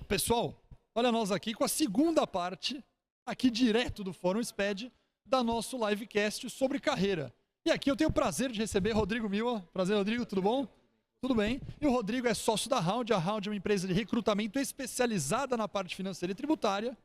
Pessoal, olha nós aqui com a segunda parte, aqui direto do Fórum SPED, da nosso livecast sobre carreira. E aqui eu tenho o prazer de receber Rodrigo Mila. Prazer, Rodrigo, tudo bom? Tudo bem. E o Rodrigo é sócio da Round. A Round é uma empresa de recrutamento especializada na parte financeira e tributária.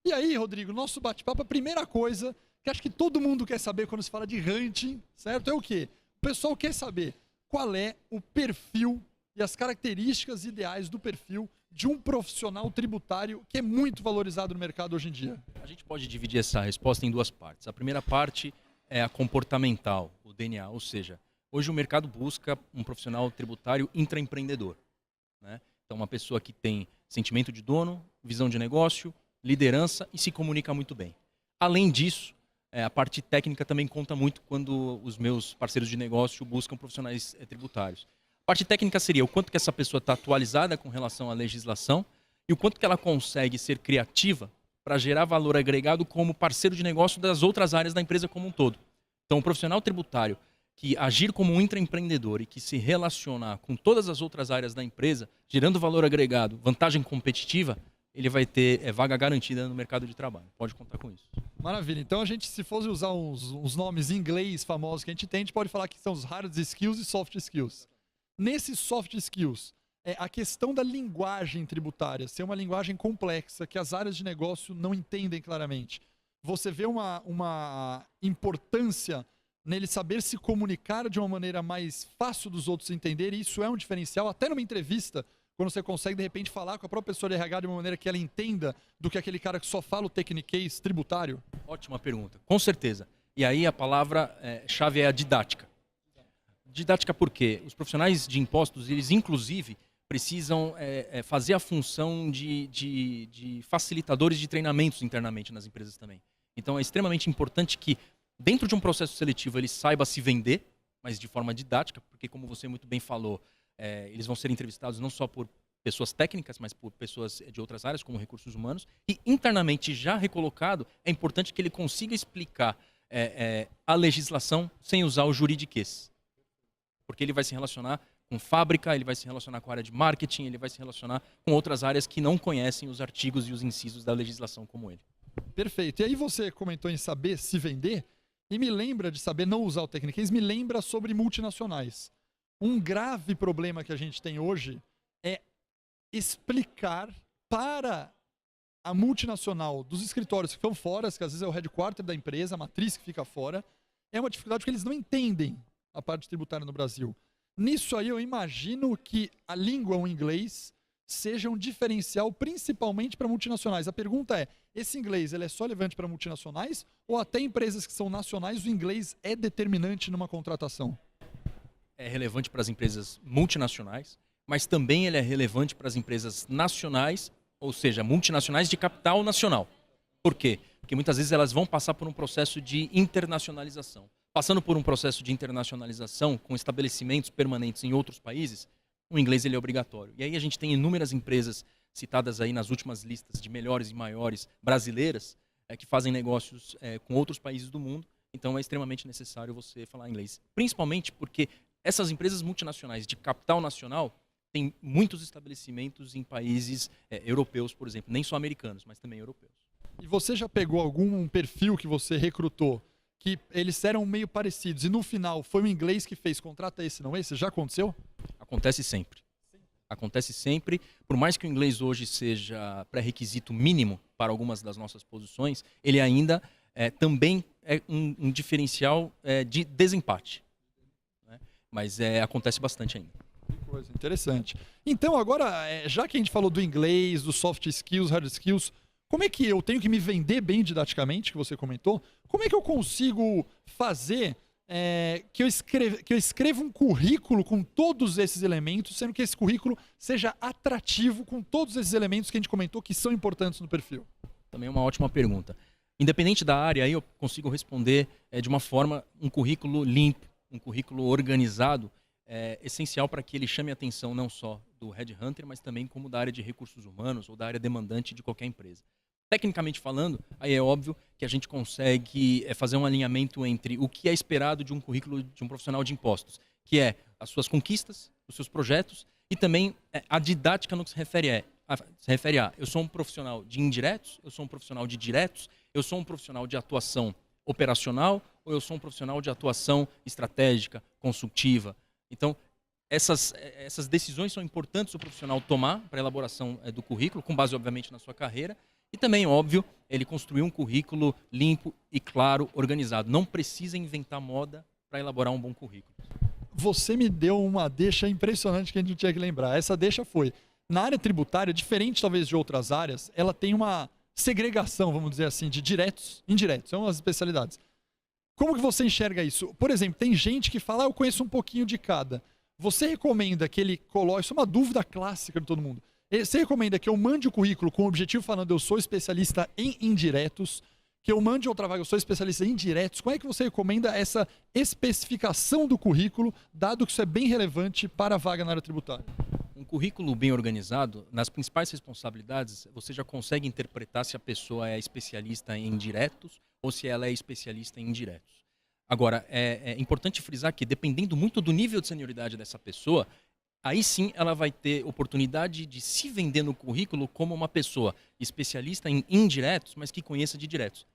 E aí, Rodrigo, nosso bate-papo, a primeira coisa que acho que todo mundo quer saber quando se fala de hunting, certo? É o quê? O pessoal quer saber qual é o perfil e as características ideais do perfil de um profissional tributário que é muito valorizado no mercado hoje em dia. A gente pode dividir essa resposta em duas partes. A primeira parte é a comportamental, o DNA, ou seja, hoje o mercado busca um profissional tributário intraempreendedor, né? Então, uma pessoa que tem sentimento de dono, visão de negócio, liderança e se comunica muito bem. Além disso, a parte técnica também conta muito quando os meus parceiros de negócio buscam profissionais tributários. A parte técnica seria o quanto que essa pessoa está atualizada com relação à legislação e o quanto que ela consegue ser criativa para gerar valor agregado como parceiro de negócio das outras áreas da empresa como um todo. Então, o profissional tributário que agir como um intraempreendedor e que se relacionar com todas as outras áreas da empresa, gerando valor agregado, vantagem competitiva, ele vai ter vaga garantida no mercado de trabalho. Pode contar com isso. Maravilha. Então, a gente, se fosse usar uns nomes em inglês famosos que a gente pode falar que são os hard skills e soft skills. Nesses soft skills, a questão da linguagem tributária ser uma linguagem complexa que as áreas de negócio não entendem claramente. Você vê uma importância nele saber se comunicar de uma maneira mais fácil dos outros entenderem, e isso é um diferencial, até numa entrevista, quando você consegue, de repente, falar com a própria pessoa de RH de uma maneira que ela entenda do que aquele cara que só fala o techniquez tributário? Ótima pergunta, com certeza. E aí a palavra-chave é a didática. Didática por quê? Os profissionais de impostos, eles inclusive precisam fazer a função de facilitadores de treinamentos internamente nas empresas também. Então é extremamente importante que dentro de um processo seletivo ele saiba se vender, mas de forma didática, porque como você muito bem falou, eles vão ser entrevistados não só por pessoas técnicas, mas por pessoas de outras áreas, como recursos humanos, e internamente já recolocado, é importante que ele consiga explicar a legislação sem usar o juridiquês. Porque ele vai se relacionar com fábrica, ele vai se relacionar com a área de marketing, ele vai se relacionar com outras áreas que não conhecem os artigos e os incisos da legislação como ele. Perfeito. E aí você comentou em saber se vender, e me lembra de saber não usar o techniquez, me lembra sobre multinacionais. Um grave problema que a gente tem hoje é explicar para a multinacional dos escritórios que estão fora, que às vezes é o headquarter da empresa, a matriz que fica fora, é uma dificuldade porque eles não entendem a parte tributária no Brasil. Nisso aí eu imagino que a língua, o inglês, seja um diferencial principalmente para multinacionais. A pergunta é, esse inglês ele é só relevante para multinacionais ou até empresas que são nacionais o inglês é determinante numa contratação? É relevante para as empresas multinacionais, mas também ele é relevante para as empresas nacionais, ou seja, multinacionais de capital nacional. Por quê? Porque muitas vezes elas vão passar por um processo de internacionalização. Passando por um processo de internacionalização com estabelecimentos permanentes em outros países, o inglês ele é obrigatório. E aí a gente tem inúmeras empresas citadas aí nas últimas listas de melhores e maiores brasileiras que fazem negócios com outros países do mundo. Então é extremamente necessário você falar inglês. Principalmente porque essas empresas multinacionais de capital nacional têm muitos estabelecimentos em países europeus, por exemplo. Nem só americanos, mas também europeus. E você já pegou algum perfil que você recrutou que eles eram meio parecidos e no final foi o inglês que fez, contrata esse, não esse? Já aconteceu? Acontece sempre. Acontece sempre. Por mais que o inglês hoje seja pré-requisito mínimo para algumas das nossas posições, ele ainda também é um diferencial de desempate. Né? Mas acontece bastante ainda. Que coisa interessante. Então agora, já que a gente falou do inglês, dos soft skills, hard skills, como é que eu tenho que me vender bem didaticamente, que você comentou? Como é que eu consigo fazer que eu escreva um currículo com todos esses elementos, sendo que esse currículo seja atrativo com todos esses elementos que a gente comentou que são importantes no perfil? Também é uma ótima pergunta. Independente da área, aí eu consigo responder de uma forma, um currículo limpo, um currículo organizado, essencial para que ele chame a atenção não só do headhunter, mas também como da área de recursos humanos ou da área demandante de qualquer empresa. Tecnicamente falando, aí é óbvio que a gente consegue fazer um alinhamento entre o que é esperado de um currículo de um profissional de impostos, que é as suas conquistas, os seus projetos e também a didática no que se refere se refere a, eu sou um profissional de indiretos, eu sou um profissional de diretos, eu sou um profissional de atuação operacional ou eu sou um profissional de atuação estratégica, consultiva. Então, essas decisões são importantes o profissional tomar para a elaboração do currículo, com base, obviamente, na sua carreira. E também, óbvio, ele construir um currículo limpo e claro, organizado. Não precisa inventar moda para elaborar um bom currículo. Você me deu uma deixa impressionante que a gente não tinha que lembrar. Essa deixa foi, na área tributária, diferente talvez de outras áreas, ela tem uma segregação, vamos dizer assim, de diretos e indiretos. São as especialidades. Como que você enxerga isso? Por exemplo, tem gente que fala, eu conheço um pouquinho de cada. Você recomenda que ele coloque, isso é uma dúvida clássica de todo mundo, você recomenda que eu mande o currículo com o objetivo falando eu sou especialista em indiretos, que eu mande outra vaga, eu sou especialista em indiretos, como é que você recomenda essa especificação do currículo, dado que isso é bem relevante para a vaga na área tributária? Um currículo bem organizado, nas principais responsabilidades, você já consegue interpretar se a pessoa é especialista em diretos ou se ela é especialista em indiretos. Agora, é importante frisar que, dependendo muito do nível de senioridade dessa pessoa, aí sim ela vai ter oportunidade de se vender no currículo como uma pessoa especialista em indiretos, mas que conheça de diretos.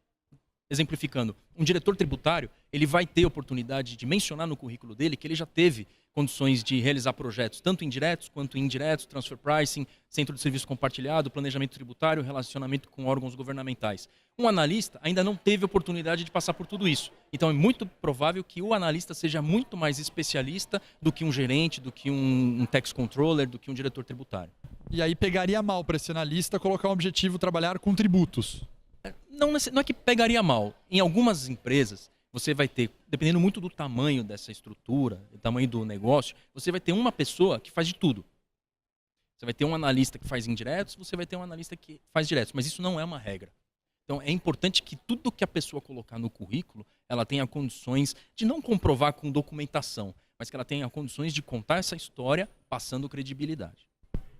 Exemplificando, um diretor tributário, ele vai ter oportunidade de mencionar no currículo dele que ele já teve condições de realizar projetos, tanto indiretos quanto indiretos, transfer pricing, centro de serviço compartilhado, planejamento tributário, relacionamento com órgãos governamentais. Um analista ainda não teve oportunidade de passar por tudo isso. Então é muito provável que o analista seja muito mais especialista do que um gerente, do que um tax controller, do que um diretor tributário. E aí pegaria mal para esse analista colocar um objetivo trabalhar com tributos. Não é que pegaria mal. Em algumas empresas, você vai ter, dependendo muito do tamanho dessa estrutura, do tamanho do negócio, você vai ter uma pessoa que faz de tudo. Você vai ter um analista que faz indiretos, você vai ter um analista que faz diretos, mas isso não é uma regra. Então é importante que tudo que a pessoa colocar no currículo, ela tenha condições de não comprovar com documentação, mas que ela tenha condições de contar essa história passando credibilidade.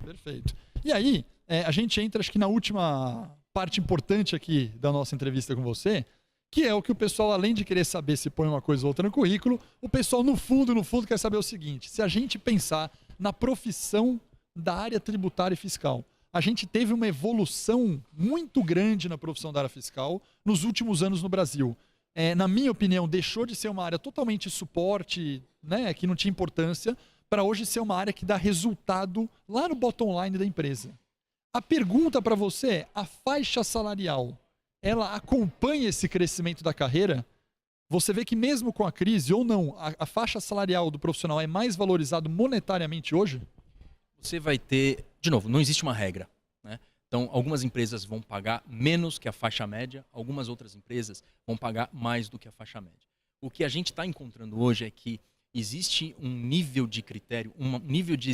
Perfeito. E aí, a gente entra, acho que na última parte importante aqui da nossa entrevista com você, que é o que o pessoal, além de querer saber se põe uma coisa ou outra no currículo, o pessoal no fundo quer saber o seguinte, se a gente pensar na profissão da área tributária e fiscal, a gente teve uma evolução muito grande na profissão da área fiscal nos últimos anos no Brasil. Na minha opinião, deixou de ser uma área totalmente suporte, né, que não tinha importância, para hoje ser uma área que dá resultado lá no bottom line da empresa. A pergunta para você é, a faixa salarial, ela acompanha esse crescimento da carreira? Você vê que mesmo com a crise ou não, a faixa salarial do profissional é mais valorizado monetariamente hoje? Você vai ter, de novo, não existe uma regra, né? Então, algumas empresas vão pagar menos que a faixa média, algumas outras empresas vão pagar mais do que a faixa média. O que a gente está encontrando hoje é que existe um nível de critério, um nível de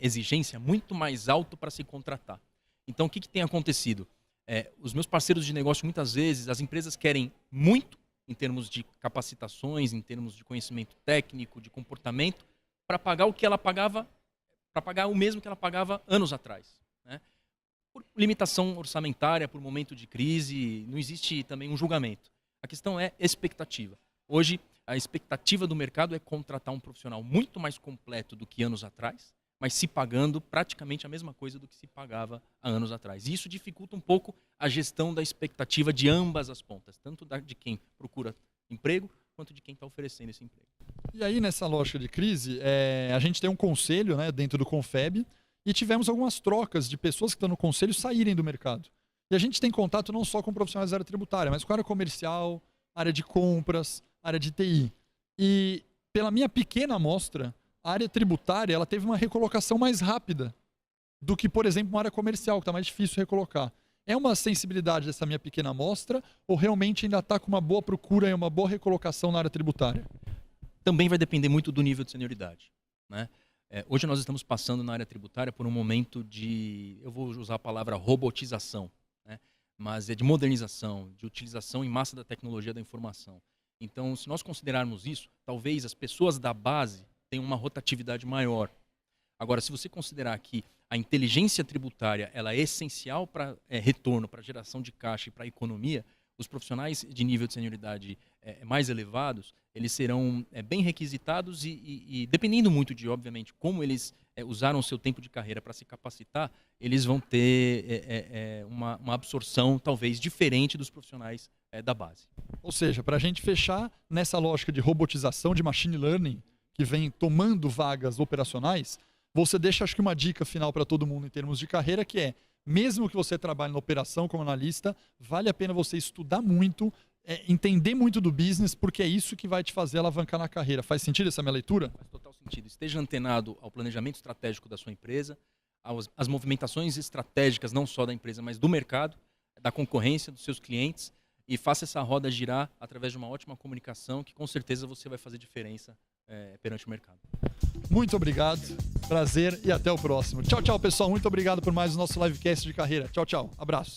exigência muito mais alto para se contratar. Então, o que tem acontecido? Os meus parceiros de negócio, muitas vezes, as empresas querem muito em termos de capacitações, em termos de conhecimento técnico, de comportamento, para pagar o que ela pagava, para pagar o mesmo que ela pagava anos atrás, né? Por limitação orçamentária, por momento de crise, não existe também um julgamento. A questão é expectativa. Hoje, a expectativa do mercado é contratar um profissional muito mais completo do que anos atrás, mas se pagando praticamente a mesma coisa do que se pagava há anos atrás. E isso dificulta um pouco a gestão da expectativa de ambas as pontas, tanto de quem procura emprego, quanto de quem está oferecendo esse emprego. E aí, nessa lógica de crise, a gente tem um conselho, né, dentro do Confeb, e tivemos algumas trocas de pessoas que estão no conselho saírem do mercado. E a gente tem contato não só com profissionais da área tributária, mas com a área comercial, área de compras, área de TI. E pela minha pequena amostra, a área tributária ela teve uma recolocação mais rápida do que, por exemplo, uma área comercial, que está mais difícil recolocar. É uma sensibilidade dessa minha pequena amostra ou realmente ainda está com uma boa procura e uma boa recolocação na área tributária? Também vai depender muito do nível de senioridade, né? Hoje nós estamos passando na área tributária por um momento de, eu vou usar a palavra robotização, né? Mas é de modernização, de utilização em massa da tecnologia da informação. Então, se nós considerarmos isso, talvez as pessoas da base tenham uma rotatividade maior. Agora, se você considerar que a inteligência tributária ela é essencial para retorno, para geração de caixa e para a economia, Os profissionais de nível de senioridade mais elevados, eles serão bem requisitados e dependendo muito de, obviamente, como eles usaram o seu tempo de carreira para se capacitar, eles vão ter uma absorção talvez diferente dos profissionais da base. Ou seja, para a gente fechar nessa lógica de robotização, de machine learning, que vem tomando vagas operacionais, você deixa, acho que uma dica final para todo mundo em termos de carreira, que é, mesmo que você trabalhe na operação como analista, vale a pena você estudar muito, entender muito do business, porque é isso que vai te fazer alavancar na carreira. Faz sentido essa minha leitura? Faz total sentido. Esteja antenado ao planejamento estratégico da sua empresa, às movimentações estratégicas, não só da empresa, mas do mercado, da concorrência, dos seus clientes, e faça essa roda girar através de uma ótima comunicação, que com certeza você vai fazer diferença perante o mercado. Muito obrigado, prazer e até o próximo. Tchau, tchau, pessoal. Muito obrigado por mais o nosso livecast de carreira. Tchau, tchau. Abraço.